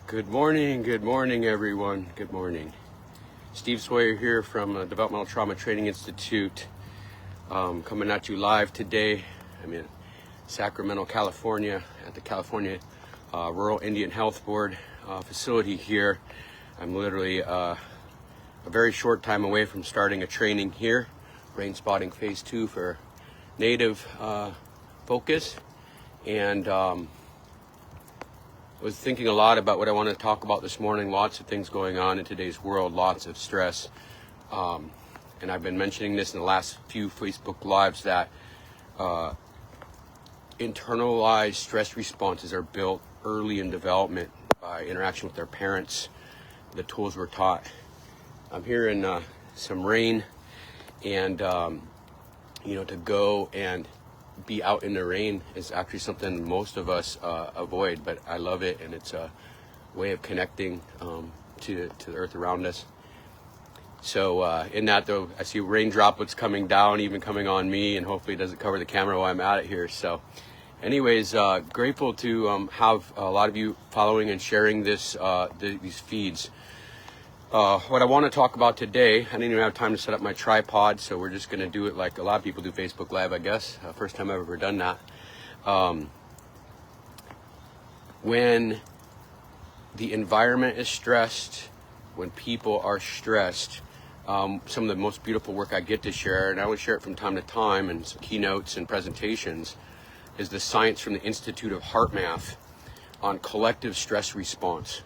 Good morning everyone. Good morning. Steve Sawyer here from Developmental Trauma Training Institute, coming at you live today. I'm in Sacramento, California at the California Rural Indian Health Board facility here. I'm literally a very short time away from starting a training here, rain spotting phase 2 for native focus, and was thinking a lot about what I want to talk about this morning. Lots of things going on in today's world, lots of stress. And I've been mentioning this in the last few Facebook Lives that internalized stress responses are built early in development by interaction with their parents, the tools we're taught. I'm here in some rain, and to go and be out in the rain is actually something most of us avoid, but I love it, and it's a way of connecting to the earth around us. So in that, though, I see rain droplets coming down, even coming on me, and hopefully it doesn't cover the camera while I'm at it here. So anyways, grateful to have a lot of you following and sharing these feeds. What I want to talk about today, I didn't even have time to set up my tripod, so we're just going to do it like a lot of people do Facebook Live, I guess. First time I've ever done that. When the environment is stressed, when people are stressed, some of the most beautiful work I get to share, and I would share it from time to time in some keynotes and presentations, is the science from the Institute of HeartMath on collective stress response.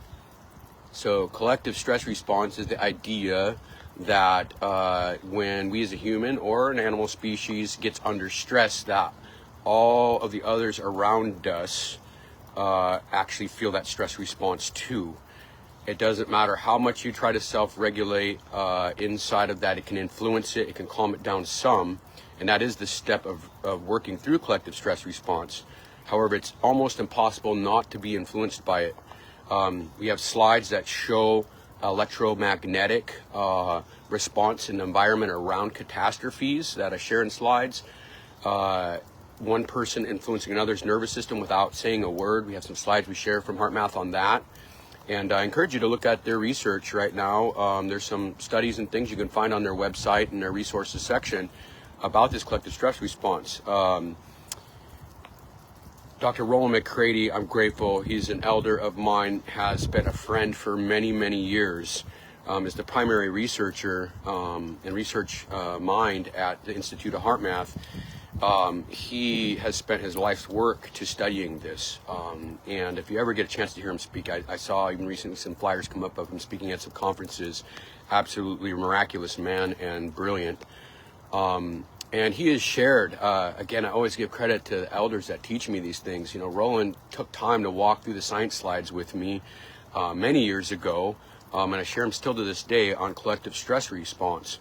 So collective stress response is the idea that when we as a human or an animal species gets under stress, that all of the others around us actually feel that stress response too. It doesn't matter how much you try to self-regulate inside of that. It can influence it, it can calm it down some, and that is the step of working through collective stress response. However, it's almost impossible not to be influenced by it. We have slides that show electromagnetic response in the environment around catastrophes that I share in slides. One person influencing another's nervous system without saying a word. We have some slides we share from HeartMath on that. And I encourage you to look at their research right now. There's some studies and things you can find on their website in their resources section about this collective stress response. Dr. Roland McCready, I'm grateful. He's an elder of mine, has been a friend for many, many years, is the primary researcher and research mind at the Institute of HeartMath. He has spent his life's work to studying this. And if you ever get a chance to hear him speak, I saw even recently some flyers come up of him speaking at some conferences. Absolutely miraculous man and brilliant. And he has shared, again, I always give credit to the elders that teach me these things. You know, Roland took time to walk through the science slides with me many years ago, and I share them still to this day on collective stress response.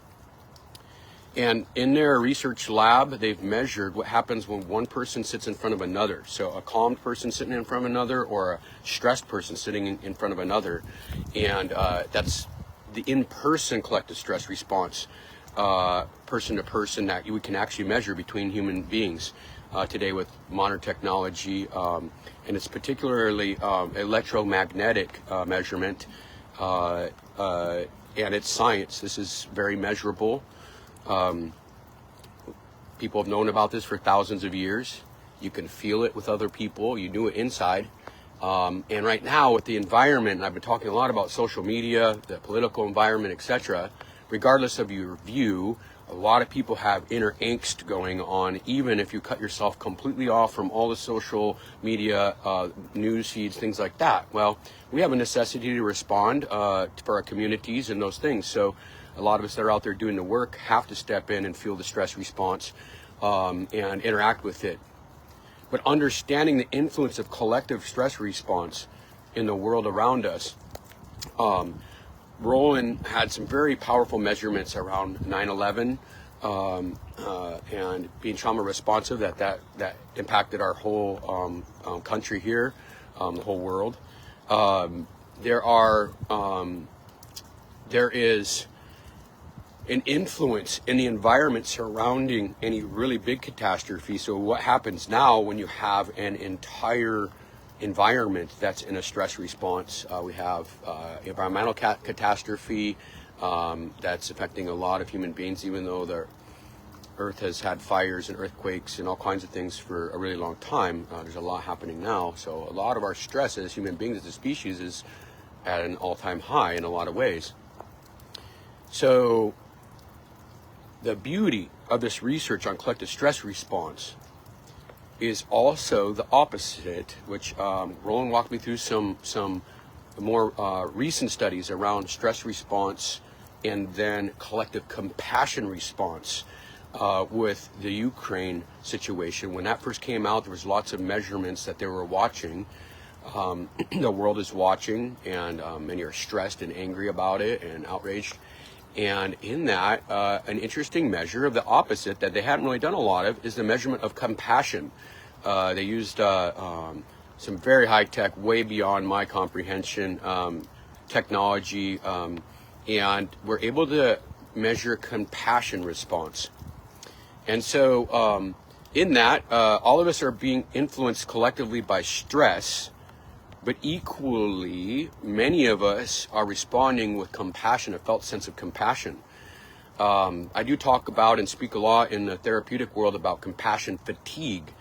And in their research lab, they've measured what happens when one person sits in front of another. So a calmed person sitting in front of another, or a stressed person sitting in front of another. And that's the in-person collective stress response. Person to person that we can actually measure between human beings today with modern technology, and it's particularly electromagnetic measurement, and it's science. This is very measurable. People have known about this for thousands of years. You can feel it with other people. You do it inside. And right now with the environment, and I've been talking a lot about social media, the political environment, etc., regardless of your view, a lot of people have inner angst going on, even if you cut yourself completely off from all the social media, news feeds, things like that. Well, we have a necessity to respond for our communities and those things. So a lot of us that are out there doing the work have to step in and feel the stress response and interact with it. But understanding the influence of collective stress response in the world around us, Roland had some very powerful measurements around 9/11 and being trauma responsive that impacted our whole country here, the whole world. There is an influence in the environment surrounding any really big catastrophe. So what happens now when you have an entire environment that's in a stress response. We have environmental catastrophe that's affecting a lot of human beings, even though the Earth has had fires and earthquakes and all kinds of things for a really long time. There's a lot happening now. So a lot of our stress as human beings, as a species, is at an all-time high in a lot of ways. So the beauty of this research on collective stress response is also the opposite, which Roland walked me through some more recent studies around stress response and then collective compassion response with the Ukraine situation. When that first came out, there was lots of measurements that they were watching. The world is watching, and many are stressed and angry about it and outraged. And in that, an interesting measure of the opposite that they hadn't really done a lot of is the measurement of compassion. They used some very high-tech, way beyond my comprehension, technology, and were able to measure compassion response. And so in that, all of us are being influenced collectively by stress, but equally, many of us are responding with compassion, a felt sense of compassion. I do talk about and speak a lot in the therapeutic world about compassion fatigue.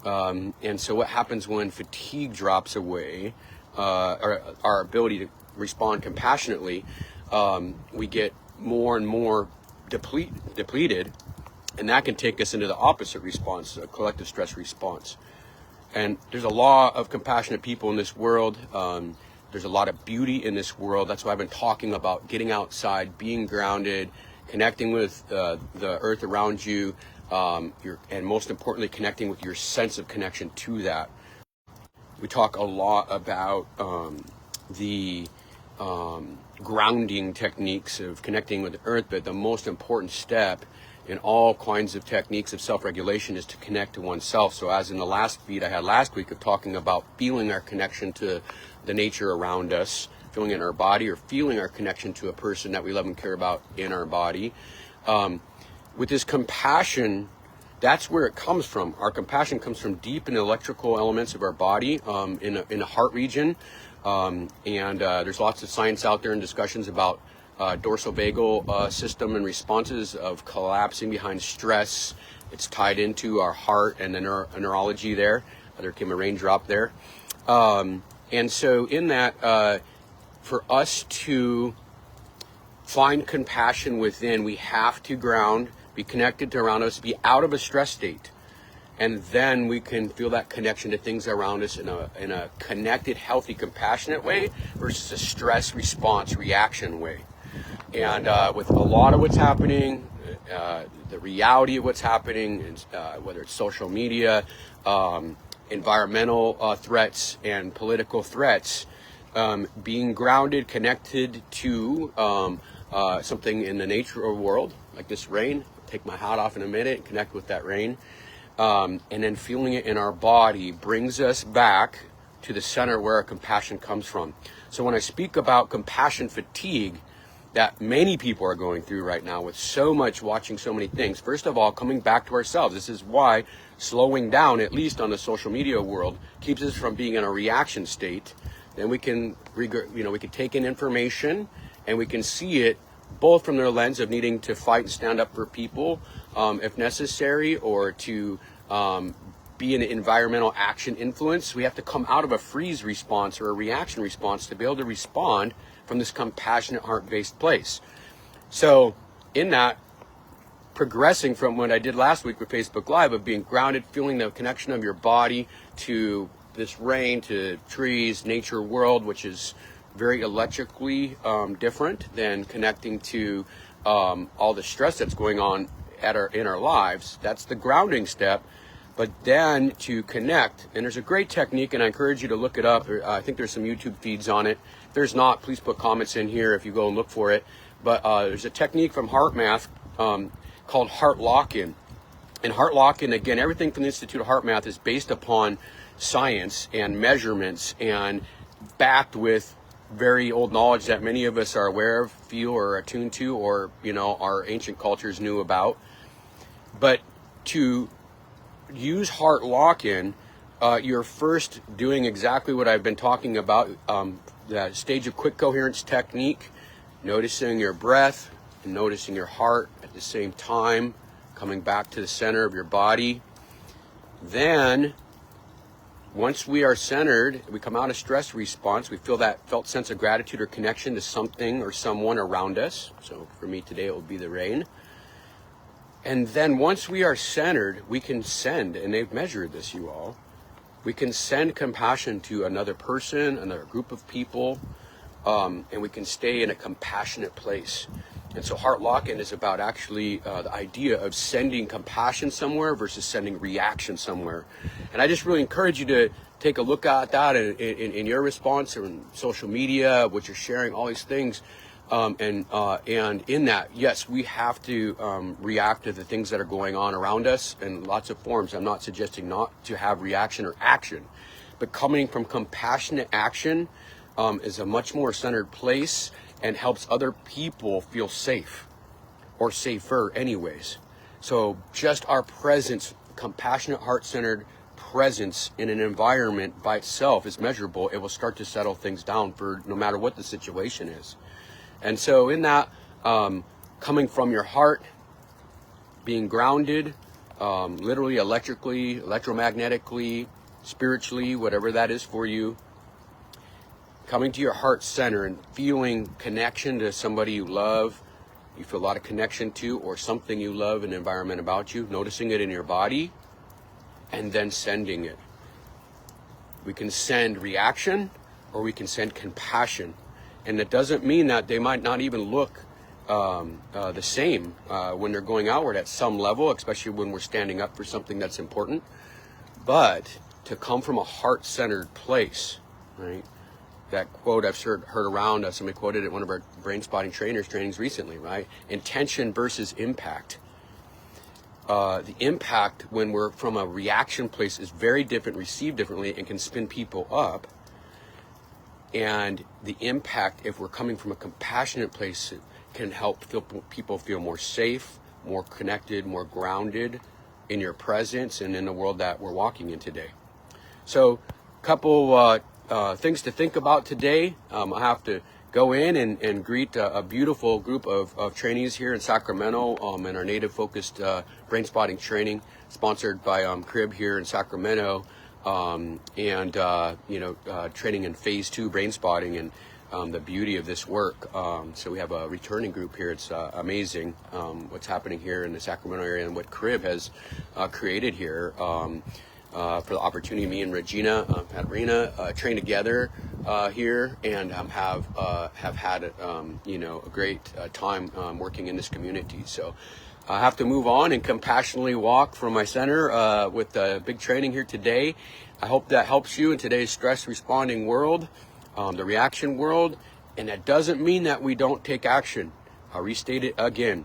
And so what happens when fatigue drops away, our ability to respond compassionately, we get more and more depleted, and that can take us into the opposite response, a collective stress response. And there's a lot of compassionate people in this world. There's a lot of beauty in this world. That's why I've been talking about getting outside, being grounded, connecting with the earth around you, and most importantly, connecting with your sense of connection to that. We talk a lot about the grounding techniques of connecting with the earth, but the most important step in all kinds of techniques of self-regulation is to connect to oneself. So as in the last feed I had last week of talking about feeling our connection to the nature around us, feeling it in our body, or feeling our connection to a person that we love and care about in our body. With this compassion, that's where it comes from. Our compassion comes from deep in the electrical elements of our body, in the heart region. And there's lots of science out there and discussions about dorsal vagal system and responses of collapsing behind stress. It's tied into our heart and the neurology there. There came a raindrop there. And so in that, for us to find compassion within, we have to ground, be connected to around us, be out of a stress state. And then we can feel that connection to things around us in a connected, healthy, compassionate way versus a stress response reaction way. And with a lot of what's happening, the reality of what's happening, whether it's social media, environmental threats, and political threats, being grounded, connected to something in the nature world, like this rain. I'll take my hat off in a minute and connect with that rain. And then feeling it in our body brings us back to the center where our compassion comes from. So when I speak about compassion fatigue that many people are going through right now with so much watching so many things, first of all, coming back to ourselves. This is why slowing down, at least on the social media world, keeps us from being in a reaction state. Then we can, we can take in information and we can see it both from their lens of needing to fight and stand up for people if necessary, or to be an environmental action influence. We have to come out of a freeze response or a reaction response to be able to respond from this compassionate, heart-based place. So in that, progressing from what I did last week with Facebook Live of being grounded, feeling the connection of your body to this rain, to trees, nature world, which is very electrically different than connecting to all the stress that's going on in our lives. That's the grounding step. But then to connect, and there's a great technique, and I encourage you to look it up. I think there's some YouTube feeds on it. If there's not, please put comments in here if you go and look for it. But there's a technique from HeartMath called Heart Lock-In. And Heart Lock-In, again, everything from the Institute of HeartMath is based upon science and measurements and backed with very old knowledge that many of us are aware of, feel, or attuned to, or, our ancient cultures knew about. But to use Heart Lock-In, you're first doing exactly what I've been talking about, the stage of quick coherence technique, noticing your breath and noticing your heart at the same time, coming back to the center of your body. Then, once we are centered, we come out of stress response, we feel that felt sense of gratitude or connection to something or someone around us. So for me today, it will be the rain. And then once we are centered, we can send, and they've measured this, you all, we can send compassion to another person, another group of people, and we can stay in a compassionate place. And so heart lock-in is about actually the idea of sending compassion somewhere versus sending reaction somewhere. And I just really encourage you to take a look at that in your response or in social media, what you're sharing, all these things. And in that, yes, we have to react to the things that are going on around us in lots of forms. I'm not suggesting not to have reaction or action, but coming from compassionate action is a much more centered place and helps other people feel safe or safer anyways. So just our presence, compassionate, heart-centered presence in an environment by itself is measurable. It will start to settle things down for no matter what the situation is. And so in that, coming from your heart, being grounded, literally, electrically, electromagnetically, spiritually, whatever that is for you, coming to your heart center and feeling connection to somebody you love, you feel a lot of connection to, or something you love, an environment about you, noticing it in your body, and then sending it. We can send reaction, or we can send compassion. And it doesn't mean that they might not even look the same when they're going outward at some level, especially when we're standing up for something that's important. But to come from a heart-centered place, right? That quote I've heard around us, somebody quoted it at one of our brain spotting trainings recently, right? Intention versus impact. The impact when we're from a reaction place is very different, received differently, and can spin people up. And the impact, if we're coming from a compassionate place, can help people feel more safe, more connected, more grounded in your presence and in the world that we're walking in today. So a couple things to think about today. I have to go in and greet a beautiful group of trainees here in Sacramento in our native focused brain spotting training sponsored by Crib here in Sacramento. Training in phase 2 brain spotting and the beauty of this work. So we have a returning group here. It's amazing what's happening here in the Sacramento area and what Crib has created here for the opportunity. Me and Regina Patarina train together here and have had a great time working in this community. So I have to move on and compassionately walk from my center with the big training here today. I hope that helps you in today's stress responding world, the reaction world. And that doesn't mean that we don't take action. I'll restate it again.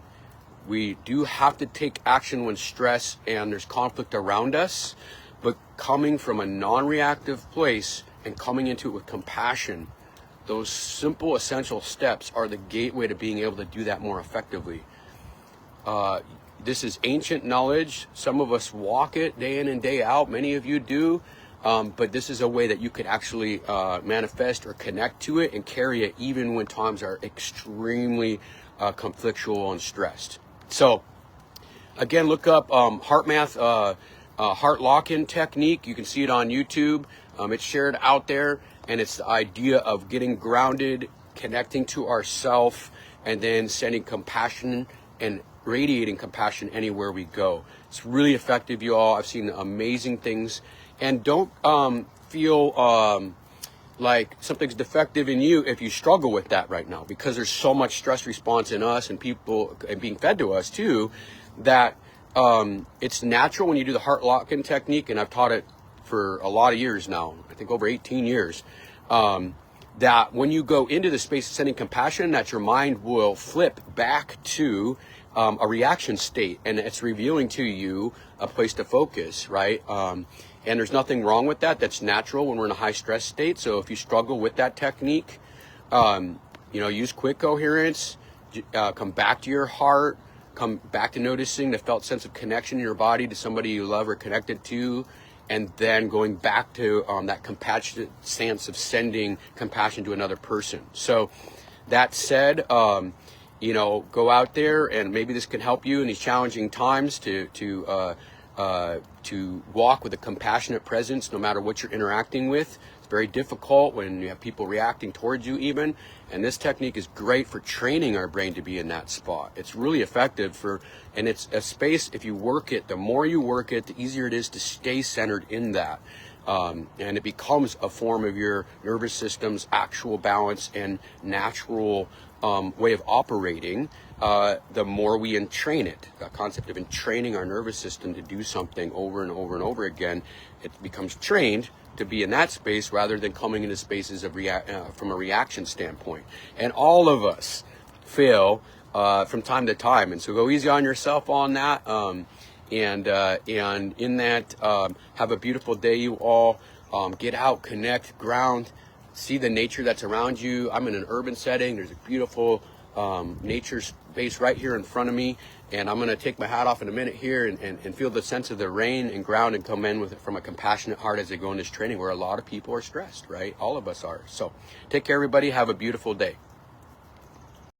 We do have to take action when stress and there's conflict around us, but coming from a non-reactive place and coming into it with compassion, those simple essential steps are the gateway to being able to do that more effectively. This is ancient knowledge. Some of us walk it day in and day out. Many of you do. But this is a way that you could actually manifest or connect to it and carry it even when times are extremely conflictual and stressed. So again, look up HeartMath heart lock-in technique. You can see it on YouTube. It's shared out there, and it's the idea of getting grounded, connecting to ourself, and then sending compassion and radiating compassion anywhere we go. It's really effective, you all. I've seen amazing things. And don't feel like something's defective in you if you struggle with that right now, because there's so much stress response in us and people and being fed to us too, that it's natural when you do the heart lock-in technique, and I've taught it for a lot of years now, I think over 18 years, that when you go into the space of sending compassion, that your mind will flip back to a reaction state, and it's revealing to you a place to focus, right? And there's nothing wrong with that. That's natural when we're in a high stress state. So if you struggle with that technique, use quick coherence, come back to your heart, come back to noticing the felt sense of connection in your body to somebody you love or connected to, and then going back to that compassionate stance of sending compassion to another person. So that said, you know, go out there, and maybe this can help you in these challenging times to walk with a compassionate presence no matter what you're interacting with. It's very difficult when you have people reacting towards you even, and this technique is great for training our brain to be in that spot. It's really effective and it's a space, if you work it, the more you work it, the easier it is to stay centered in that. And it becomes a form of your nervous system's actual balance and natural way of operating, the more we entrain it. The concept of entraining our nervous system to do something over and over and over again, it becomes trained to be in that space rather than coming into spaces of from a reaction standpoint. And all of us fail from time to time, and so go easy on yourself on that. And in that, have a beautiful day, you all. Get out, connect, ground, see the nature that's around you. I'm in an urban setting. There's a beautiful nature space right here in front of me, and I'm going to take my hat off in a minute here and feel the sense of the rain and ground and come in with it from a compassionate heart as I go in this training where a lot of people are stressed, right? All of us are. So take care, everybody. Have a beautiful day.